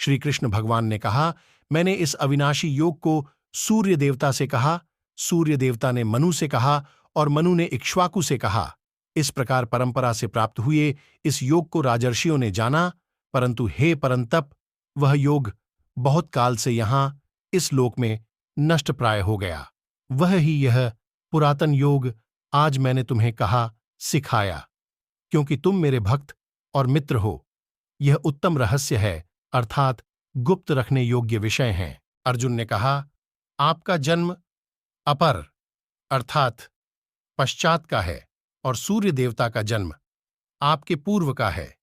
श्री कृष्ण भगवान ने कहा, मैंने इस अविनाशी योग को सूर्य देवता से कहा, सूर्य देवता ने मनु से कहा और मनु ने इक्ष्वाकु से कहा। इस प्रकार परंपरा से प्राप्त हुए इस योग को राजर्षियों ने जाना, परंतु हे परंतप, वह योग बहुत काल से यहां इस लोक में नष्ट प्राय हो गया। वह ही यह पुरातन योग आज मैंने तुम्हें कहा, सिखाया, क्योंकि तुम मेरे भक्त और मित्र हो। यह उत्तम रहस्य है, अर्थात गुप्त रखने योग्य विषय हैं। अर्जुन ने कहा, आपका जन्म अपर अर्थात पश्चात का है और सूर्य देवता का जन्म आपके पूर्व का है।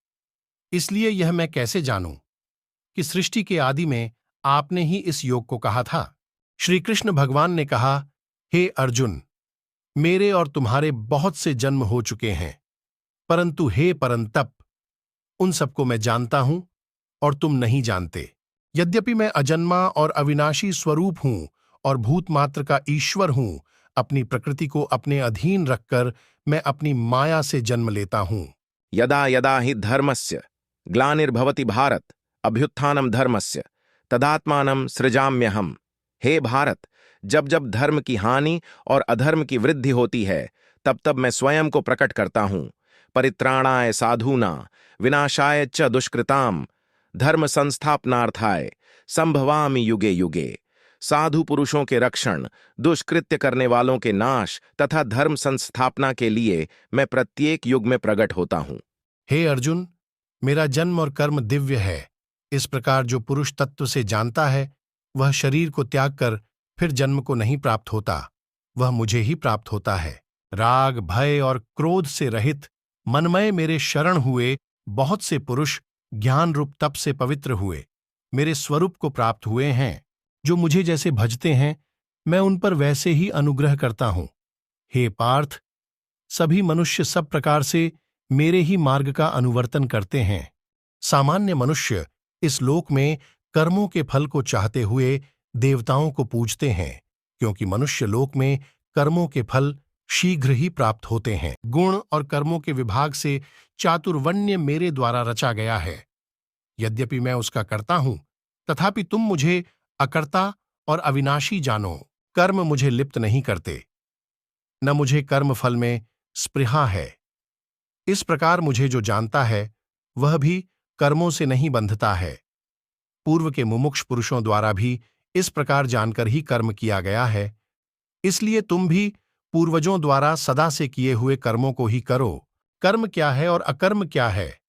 इसलिए यह मैं कैसे जानूं कि सृष्टि के आदि में आपने ही इस योग को कहा था। श्री कृष्ण भगवान ने कहा, हे अर्जुन, मेरे और तुम्हारे बहुत से जन्म हो चुके हैं, परंतु हे परंतप, उन सबको मैं जानता हूं और तुम नहीं जानते। यद्यपि मैं अजन्मा और अविनाशी स्वरूप हूं और भूतमात्र का ईश्वर हूं, अपनी प्रकृति को अपने अधीन रखकर मैं अपनी माया से जन्म लेता हूं। यदा यदा हि धर्मस्य ग्लानिर्भवति भारत अभ्युत्थानम धर्मस्य तदात्मानं सृजाम्यहम्। हे भारत, जब जब धर्म की हानि और अधर्म की वृद्धि होती है, तब तब मैं स्वयं को प्रकट करता हूं। परित्राणाय साधूना विनाशाय च दुष्कृताम धर्म संस्थापनार्थाय संभवामि युगे युगे। साधु पुरुषों के रक्षण, दुष्कृत्य करने वालों के नाश तथा धर्म संस्थापना के लिए मैं प्रत्येक युग में प्रकट होता हूं। हे अर्जुन, मेरा जन्म और कर्म दिव्य है। इस प्रकार जो पुरुष तत्व से जानता है, वह शरीर को त्याग कर फिर जन्म को नहीं प्राप्त होता, वह मुझे ही प्राप्त होता है। राग, भय और क्रोध से रहित मनमय मेरे शरण हुए बहुत से पुरुष ज्ञान रूप तप से पवित्र हुए मेरे स्वरूप को प्राप्त हुए हैं। जो मुझे जैसे भजते हैं, मैं उन पर वैसे ही अनुग्रह करता हूं। हे पार्थ, सभी मनुष्य सब प्रकार से मेरे ही मार्ग का अनुवर्तन करते हैं। सामान्य मनुष्य इस लोक में कर्मों के फल को चाहते हुए देवताओं को पूजते हैं, क्योंकि मनुष्य लोक में कर्मों के फल शीघ्र ही प्राप्त होते हैं। गुण और कर्मों के विभाग से चातुर्वण्य मेरे द्वारा रचा गया है। यद्यपि मैं उसका कर्ता हूं, तथापि तुम मुझे अकर्ता और अविनाशी जानो। कर्म मुझे लिप्त नहीं करते, न मुझे कर्म फल में स्पृहा है। इस प्रकार मुझे जो जानता है, वह भी कर्मों से नहीं बंधता है। पूर्व के मुमुक्ष पुरुषों द्वारा भी इस प्रकार जानकर ही कर्म किया गया है। इसलिए तुम भी पूर्वजों द्वारा सदा से किए हुए कर्मों को ही करो। कर्म क्या है और अकर्म क्या है,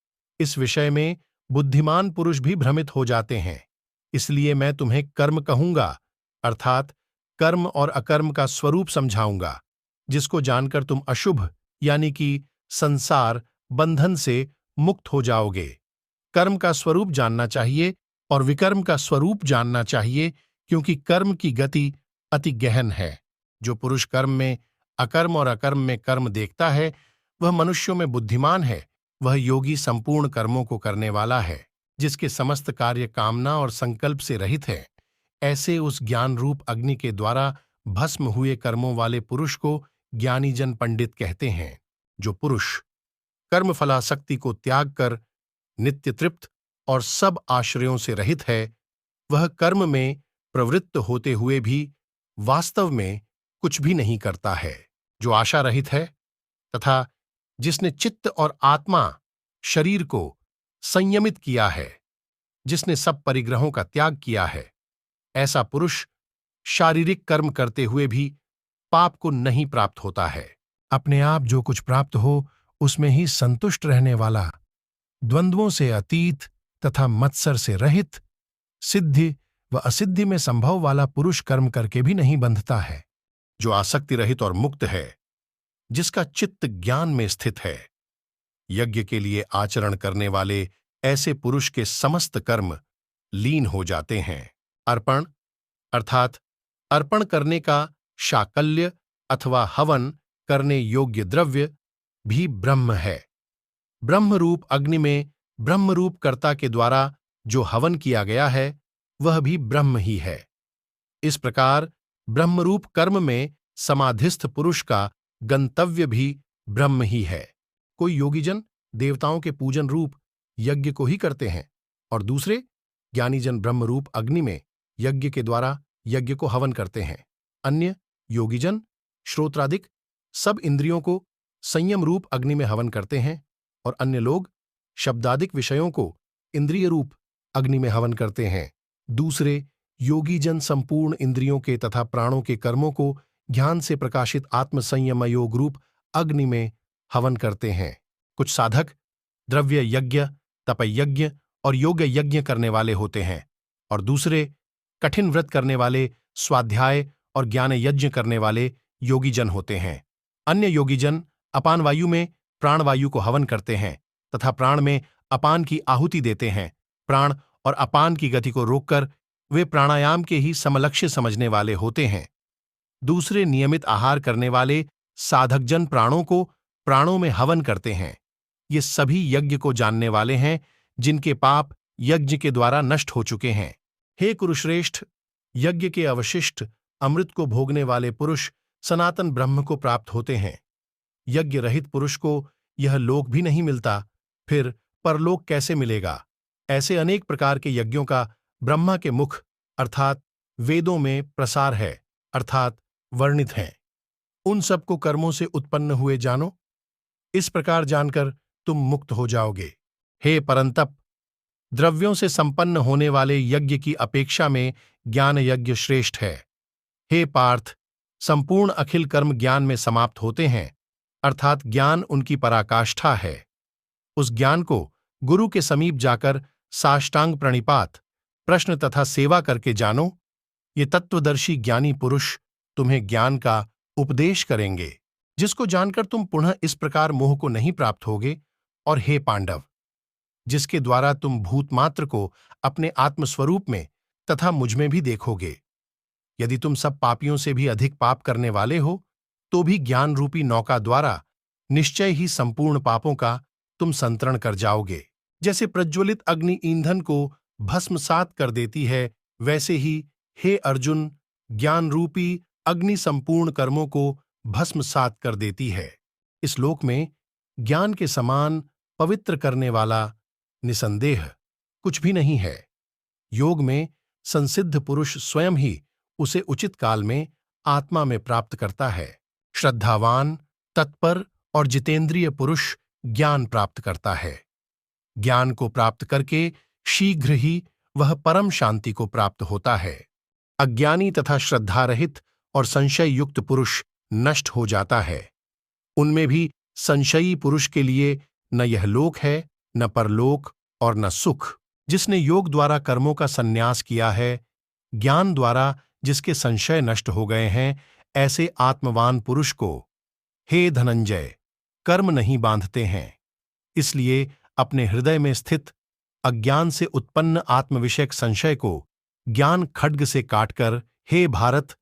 इस विषय में बुद्धिमान पुरुष भी भ्रमित हो जाते हैं। इसलिए मैं तुम्हें कर्म कहूंगा, अर्थात कर्म और अकर्म का स्वरूप समझाऊंगा, जिसको जानकर तुम अशुभ यानी कि संसार बंधन से मुक्त हो जाओगे। कर्म का स्वरूप जानना चाहिए और विकर्म का स्वरूप जानना चाहिए, क्योंकि कर्म की गति अति गहन है। जो पुरुष कर्म में अकर्म और अकर्म में कर्म देखता है, वह मनुष्यों में बुद्धिमान है। वह योगी संपूर्ण कर्मों को करने वाला है, जिसके समस्त कार्य कामना और संकल्प से रहित है। ऐसे उस ज्ञान रूप अग्नि के द्वारा भस्म हुए कर्मों वाले पुरुष को ज्ञानी जन पंडित कहते हैं। जो पुरुष कर्मफलासक्ति को त्याग कर नित्य तृप्त और सब आश्रयों से रहित है, वह कर्म में प्रवृत्त होते हुए भी वास्तव में कुछ भी नहीं करता है। जो आशा रहित है तथा जिसने चित्त और आत्मा शरीर को संयमित किया है, जिसने सब परिग्रहों का त्याग किया है, ऐसा पुरुष शारीरिक कर्म करते हुए भी पाप को नहीं प्राप्त होता है। अपने आप जो कुछ प्राप्त हो, उसमें ही संतुष्ट रहने वाला, द्वंद्वों से अतीत तथा मत्सर से रहित, सिद्धि व असिद्धि में संभव वाला पुरुष कर्म करके भी नहीं बंधता है। जो आसक्ति रहित और मुक्त है, जिसका चित्त ज्ञान में स्थित है, यज्ञ के लिए आचरण करने वाले ऐसे पुरुष के समस्त कर्म लीन हो जाते हैं। अर्पण अर्थात अर्पण करने का शाकल्य अथवा हवन करने योग्य द्रव्य भी ब्रह्म है। ब्रह्मरूप अग्नि में ब्रह्मरूप कर्ता के द्वारा जो हवन किया गया है, वह भी ब्रह्म ही है। इस प्रकार ब्रह्मरूप कर्म में समाधिस्थ पुरुष का गंतव्य भी ब्रह्म ही है। कोई योगीजन देवताओं के पूजन रूप यज्ञ को ही करते हैं और दूसरे ज्ञानीजन ब्रह्मरूप अग्नि में यज्ञ के द्वारा यज्ञ को हवन करते हैं। अन्य योगीजन श्रोत्रादिक सब इंद्रियों को संयम रूप अग्नि में हवन करते हैं और अन्य लोग शब्दादिक विषयों को इंद्रिय रूप अग्नि में हवन करते हैं। दूसरे योगीजन संपूर्ण इंद्रियों के तथा प्राणों के कर्मों को ज्ञान से प्रकाशित आत्म संयम योग रूप अग्नि में हवन करते हैं। कुछ साधक द्रव्य यज्ञ, तप यज्ञ और योग यज्ञ करने वाले होते हैं और दूसरे कठिन व्रत करने वाले स्वाध्याय और ज्ञान यज्ञ करने वाले योगीजन होते हैं। अन्य योगीजन अपान वायु में प्राण वायु को हवन करते हैं तथा प्राण में अपान की आहुति देते हैं। प्राण और अपान की गति को रोककर वे प्राणायाम के ही समलक्ष्य समझने वाले होते हैं। दूसरे नियमित आहार करने वाले साधकजन प्राणों को प्राणों में हवन करते हैं। ये सभी यज्ञ को जानने वाले हैं जिनके पाप यज्ञ के द्वारा नष्ट हो चुके हैं। हे कुरुश्रेष्ठ, यज्ञ के अवशिष्ट अमृत को भोगने वाले पुरुष सनातन ब्रह्म को प्राप्त होते हैं। यज्ञ रहित पुरुष को यह लोक भी नहीं मिलता, फिर परलोक कैसे मिलेगा? ऐसे अनेक प्रकार के यज्ञों का ब्रह्मा के मुख अर्थात वेदों में प्रसार है, अर्थात वर्णित है। उन सबको कर्मों से उत्पन्न हुए जानो। इस प्रकार जानकर तुम मुक्त हो जाओगे। हे परंतप, द्रव्यों से संपन्न होने वाले यज्ञ की अपेक्षा में ज्ञान यज्ञ श्रेष्ठ है। हे पार्थ, संपूर्ण अखिल कर्म ज्ञान में समाप्त होते हैं, अर्थात ज्ञान उनकी पराकाष्ठा है। उस ज्ञान को गुरु के समीप जाकर साष्टांग प्रणिपात, प्रश्न तथा सेवा करके जानो। ये तत्वदर्शी ज्ञानी पुरुष तुम्हें ज्ञान का उपदेश करेंगे, जिसको जानकर तुम पुनः इस प्रकार मोह को नहीं प्राप्त होगे। और हे पांडव, जिसके द्वारा तुम भूतमात्र को अपने आत्मस्वरूप में तथा मुझमें भी देखोगे। यदि तुम सब पापियों से भी अधिक पाप करने वाले हो, तो भी ज्ञान रूपी नौका द्वारा निश्चय ही संपूर्ण पापों का तुम संतरण कर जाओगे। जैसे प्रज्वलित अग्नि ईंधन को भस्मसात कर देती है, वैसे ही हे अर्जुन, ज्ञान रूपी अग्नि संपूर्ण कर्मों को भस्मसात कर देती है। इस लोक में ज्ञान के समान पवित्र करने वाला निसंदेह कुछ भी नहीं है। योग में संसिद्ध पुरुष स्वयं ही उसे उचित काल में आत्मा में प्राप्त करता है। श्रद्धावान, तत्पर और जितेंद्रिय पुरुष ज्ञान प्राप्त करता है। ज्ञान को प्राप्त करके शीघ्र ही वह परम शांति को प्राप्त होता है। अज्ञानी तथा श्रद्धारहित और संशय युक्त पुरुष नष्ट हो जाता है। उनमें भी संशयी पुरुष के लिए न यह लोक है, न परलोक और न सुख। जिसने योग द्वारा कर्मों का संन्यास किया है, ज्ञान द्वारा जिसके संशय नष्ट हो गए हैं, ऐसे आत्मवान पुरुष को हे धनंजय, कर्म नहीं बांधते हैं। इसलिए अपने हृदय में स्थित अज्ञान से उत्पन्न आत्मविषयक संशय को ज्ञान खड्ग से काटकर हे भारत,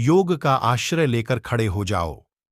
योग का आश्रय लेकर खड़े हो जाओ।